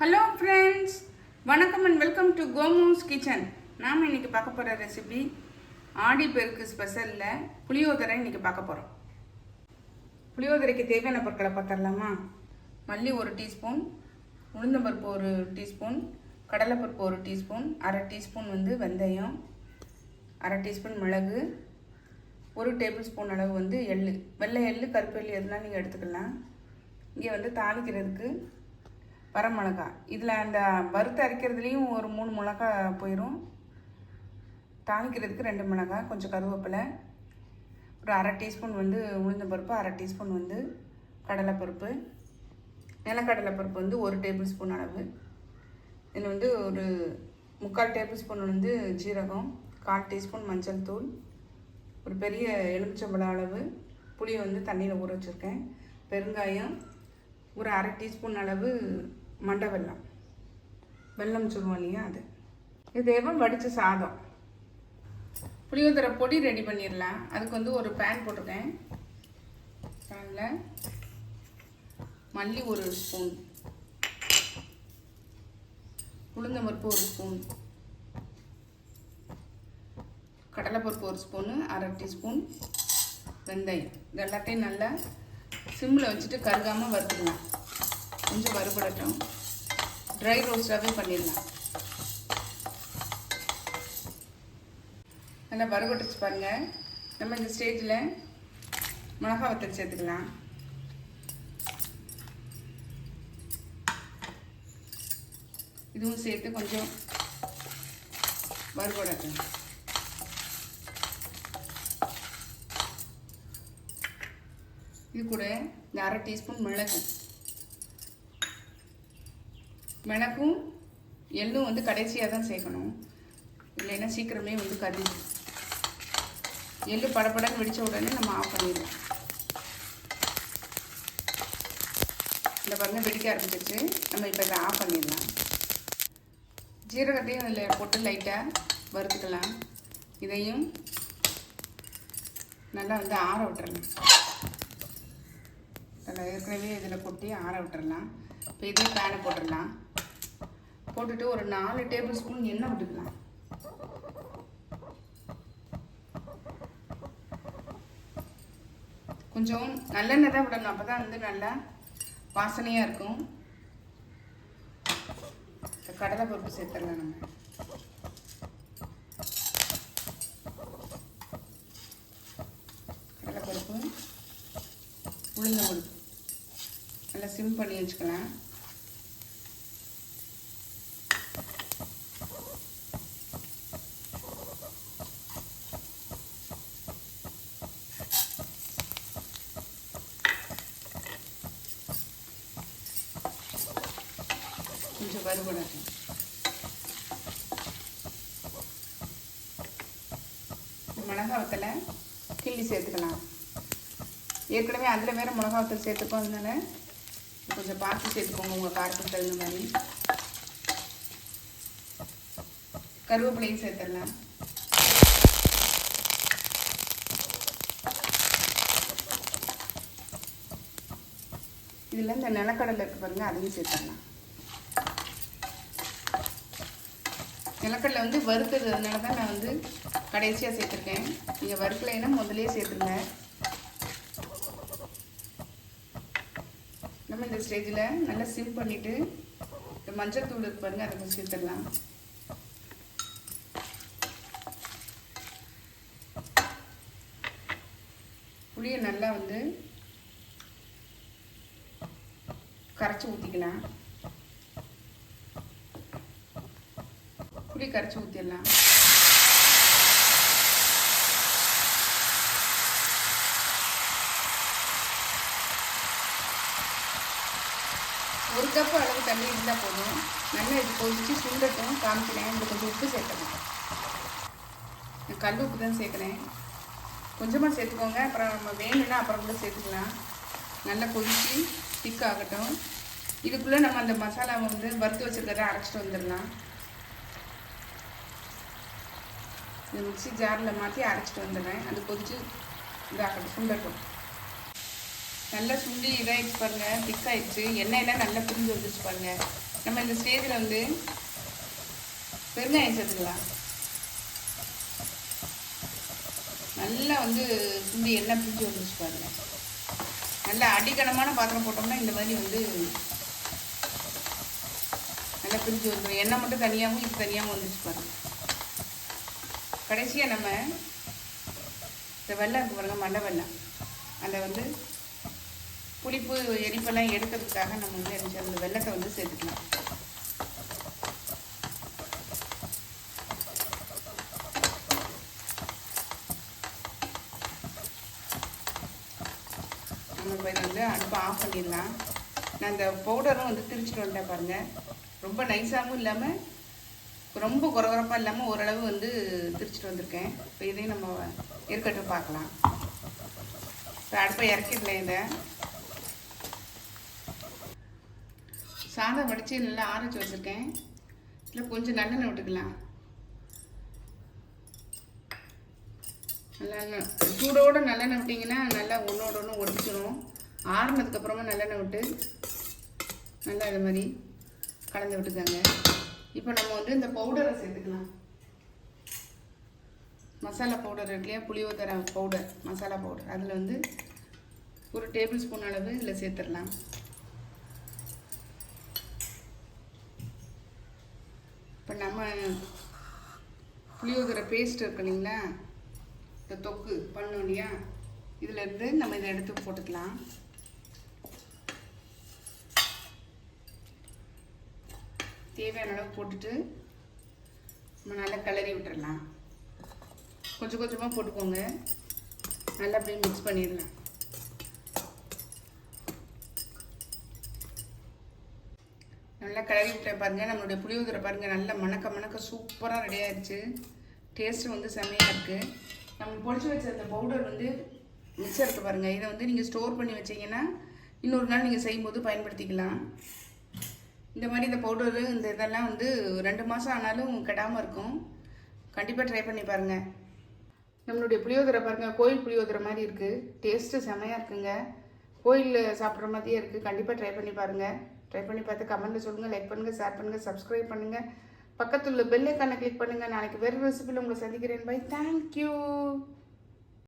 Hello friends, வணக்கம் and welcome to கோமூஸ் kitchen. நாம் இன்றைக்கி பார்க்க போகிற ரெசிபி ஆடி பெருக்கு ஸ்பெஷலில் புளியோதரை இன்றைக்கி பார்க்க போகிறோம். புளியோதரைக்கு தேவையான பொருட்களை பார்த்துடலாமா? மல்லி 1 டீஸ்பூன், உளுந்தம்பருப்பு 1 டீஸ்பூன், கடலைப்பருப்பு 1 டீஸ்பூன், அரை டீஸ்பூன் வெந்தயம், அரை டீஸ்பூன் மிளகு, 1 டேபிள் ஸ்பூன் அளவு எள்ளு. வெள்ளை எள்ளு, கருப்பு எள்ளு எதுனா நீங்கள் எடுத்துக்கலாம். இங்கே தாளிக்கிறதுக்கு வரமிளகா, இதில் அந்த வறுத்து அரைக்கிறதுலேயும் ஒரு 3 மிளகா போயிடும். தாளிக்கிறதுக்கு 2 மிளகாய், கொஞ்சம் கருவேப்பிலை, ஒரு அரை டீஸ்பூன் உளுந்தம்பருப்பு, அரை டீஸ்பூன் கடலைப்பருப்பு, நிலக்கடலைப்பருப்பு 1 டேபிள் ஸ்பூன் அளவு. இதில் ஒரு 3/4 டேபிள் ஸ்பூன் ஜீரகம், 1/4 டீஸ்பூன் மஞ்சள் தூள், ஒரு பெரிய எலுமிச்சம்பழம் அளவு புளியை தண்ணியில் ஊற வச்சுருக்கேன், பெருங்காயம், ஒரு அரை டீஸ்பூன் அளவு மண்டை வெல்லம் சொல்லுவோம் இல்லையா, அது. இது தேவை வடித்த சாதம். புளியோதரை பொடி ரெடி பண்ணிடலாம். அதுக்கு ஒரு பேன் போட்டிருக்கேன். பேனில் மல்லி 1 ஸ்பூன், உளுந்தம்பருப்பு 1 ஸ்பூன், கடலைப்பருப்பு 1 ஸ்பூனு, அரை டீஸ்பூன் வெந்தயம். இது எல்லாத்தையும் நல்லா சிம்மில் வச்சுட்டு கருகாமல் வறுத்துக்கலாம். கொஞ்சம் வறுபடட்டும். ட்ரை ரோஸ்டாகவே பண்ணிடலாம். நல்லா வறுபட்டுச்சு பாருங்கள். நம்ம இந்த ஸ்டேஜில் மிளகா வத்தல் சேர்த்துக்கலாம். இதுவும் சேர்த்து கொஞ்சம் வறுபடட்டும். இது கூட இந்த அரை டீஸ்பூன் மிளகும் எள்ளும் கடைசியாக தான் சேர்க்கணும், இல்லைன்னா சீக்கிரமே கருது. எள்ளு படப்படன்னு வெடித்த உடனே நம்ம ஆஃப் பண்ணிடலாம். இந்த பாருங்க வெடிக்க ஆரம்பிச்சிருச்சு. நம்ம இப்போ இதை ஆஃப் பண்ணிடலாம். ஜீரகத்தையும் இதில் போட்டு லைட்டாக வறுத்துக்கலாம். இதையும் நல்லா ஆற விட்டுறலாம். அதில் ஏற்கனவே இதில் கொட்டி ஆற விட்டுறலாம். இப்போ இதே பேனை போட்டுடலாம். போட்டுட்டு ஒரு 4 டேபிள் ஸ்பூன் எண்ணெய் விட்டுக்கலாம். கொஞ்சம் நல்லெண்ணெய் தான் விடணும், அப்போ தான் நல்லா வாசனையாக இருக்கும். கடலைப்பருப்பு சேர்த்துடலாம். நம்ம கடலைப்பருப்பு, உளுந்தம்பருப்பு நல்லா சிம் பண்ணி வச்சுக்கலாம். கொஞ்சம் வறுபடட்டும். மிளகா வத்தலை கிள்ளி சேர்த்துக்கலாம். ஏற்கனவே அதில் வேறு மிளகா வத்தல் சேர்த்துக்கோ, அதனால கொஞ்சம் பார்த்து சேர்த்துக்கோங்க உங்கள் காரத்துக்கு தகுந்த மாதிரி. கருவேப்பிலையும் சேர்த்துடலாம். இதில் இந்த நிலக்கடலை இருக்குது பாருங்கள், அதையும் சேர்த்துடலாம். நிலக்கடலை வறுத்ததுனால தான் நான் கடைசியாக சேர்த்துருக்கேன். நீங்கள் வறுக்கலைன்னா முதலே சேர்த்துருங்க. நம்ம இந்த ஸ்டேஜில் நல்லா சிம் பண்ணிவிட்டு இந்த மஞ்சள் தூள் இருக்கு பாருங்கள், அதை கொஞ்சம் சேர்த்துடலாம். புளியை நல்லா கரைச்சி ஊற்றிக்கலாம். புளி கரைச்சி ஊற்றிடலாம். ஒரு கப்பு அளவு தண்ணி இருந்தால் போதும். நல்லா இது கொதிச்சு சுண்டட்டும். காமிக்கிறேன். இந்த கொஞ்சம் உப்பு சேர்க்கணும். கல் உப்பு தான் சேர்க்குறேன். கொஞ்சமாக சேர்த்துக்கோங்க, அப்புறம் நம்ம வேணும்னா அப்புறம் கூட சேர்த்துக்கலாம். நல்லா கொதிச்சு திக் ஆகட்டும். இதுக்குள்ளே நம்ம அந்த மசாலாவை வறுத்து வச்சுருக்கிறத அரைச்சிட்டு வந்துடலாம். இந்த மிக்ஸி ஜாரில் மாற்றி அரைச்சிட்டு வந்துடுறேன். அது கொதிச்சு இதாகட்டும், சுண்டட்டும். நல்லா சுண்டி இதாகிடுச்சு பாருங்கள், திக்காயிடுச்சு. எண்ணெயெல்லாம் நல்லா பிரிஞ்சு வந்துச்சு பாருங்கள். நம்ம இந்த ஸ்டேஜில் வந்து பெருங்காயம் சேர்த்துக்கலாம். நல்லா வந்து சுண்டி எண்ணெய் பிரிஞ்சு வந்துருச்சு பாருங்க. நல்லா அடிக்கணமான பாத்திரம் போட்டோம்னா இந்த மாதிரி வந்து நல்லா பிரிஞ்சு வந்துடும். எண்ணெய் மட்டும் தனியாகவும் இது தனியாகவும் வந்துருச்சு பாருங்க. கடைசியாக நம்ம இந்த வெல்லம் இருக்கு பாருங்க, மண்டை வெல்லம், அதை வந்து புளிப்பு எரிப்பெல்லாம் எடுக்கிறதுக்காக நம்ம வந்து என்ன அந்த வெல்லத்தை வந்து சேர்த்துக்கலாம். நம்ம இப்போ இதை வந்து அடுப்பை ஆஃப் பண்ணிடலாம். நான் இந்த பவுடரும் வந்து திரிச்சிட்டு வந்துட்டேன் பாருங்கள். ரொம்ப நைஸாகவும் இல்லாமல் ரொம்ப குறகுறப்பாக இல்லாமல் ஓரளவு வந்து திரிச்சிட்டு வந்திருக்கேன். இப்போ இதையும் நம்ம இருக்கட்டும் பார்க்கலாம். இப்போ அடுப்பை இறக்கிடலாம். இதை சாதம் வடித்து நல்லா ஆரச்சு வச்சுருக்கேன். இதில் கொஞ்சம் நல்லெண்ணெய் விட்டுக்கலாம். நல்லெண்ணெய் சூடோடு நல்லெண்ணெய் விட்டிங்கன்னா நல்லா ஒன்றோட ஒன்று ஒடிச்சிடும். ஆறுனதுக்கப்புறமா நல்லெண்ணெய் விட்டு நல்லா இது மாதிரி கலந்து விட்டுக்காங்க. இப்போ நம்ம வந்து இந்த பவுடரை சேர்த்துக்கலாம். மசாலா பவுடர் இருக்கு இல்லையா, புளியோதரை பவுடர், மசாலா பவுடர், அதில் வந்து ஒரு டேபிள் ஸ்பூன் அளவு இதில் சேர்த்துடலாம். இப்போ நம்ம புளியோதரை பேஸ்ட் இருக்கு இல்லைங்களா, இந்த தொக்கு பண்ணோம் இல்லையா, இதில் இருந்து நம்ம இதை எடுத்து போட்டுக்கலாம். தேவையான அளவு போட்டுட்டு நம்ம நல்லா கிளறி விட்டுடலாம். கொஞ்சம் கொஞ்சமாக போட்டுக்கோங்க. நல்லா அப்படியே மிக்ஸ் பண்ணிடலாம். நல்லா கிளறி விட்டேன் பாருங்கள். நம்மளுடைய புளியோதரை பாருங்கள் நல்லா மணக்க மணக்க சூப்பராக ரெடி ஆயிடுச்சு. டேஸ்ட்டு வந்து செம்மையாக இருக்குது. நம்ம பொடிச்சு வச்ச அந்த பவுடர் வந்து மிக்சர் இருக்குது பாருங்கள். இதை வந்து நீங்கள் ஸ்டோர் பண்ணி வச்சிங்கன்னா இன்னொரு நாள் நீங்கள் செய்யும்போது பயன்படுத்திக்கலாம். இந்த மாதிரி இந்த பவுடரு இந்த இதெல்லாம் வந்து 2 மாதம் ஆனாலும் கெடாமல் இருக்கும். கண்டிப்பாக ட்ரை பண்ணி பாருங்கள். நம்மளுடைய புளியோதரை பாருங்கள், கோயில் புளியோதரை மாதிரி இருக்குது. டேஸ்ட்டு செமையாக இருக்குங்க. கோயிலில் சாப்பிட்ற மாதிரியே இருக்குது. கண்டிப்பாக ட்ரை பண்ணி பாருங்கள். ட்ரை பண்ணி பார்த்து கமெண்ட்டில் சொல்லுங்கள். லைக் பண்ணுங்கள், ஷேர் பண்ணுங்கள், சப்ஸ்கிரைப் பண்ணுங்கள். பக்கத்தில் உள்ள பெல் ஐக்கானை கிளிக் பண்ணுங்கள். நாளைக்கு வேறு ரெசிபியில் உங்களை சந்திக்கிறேன். பை. தேங்க்யூ.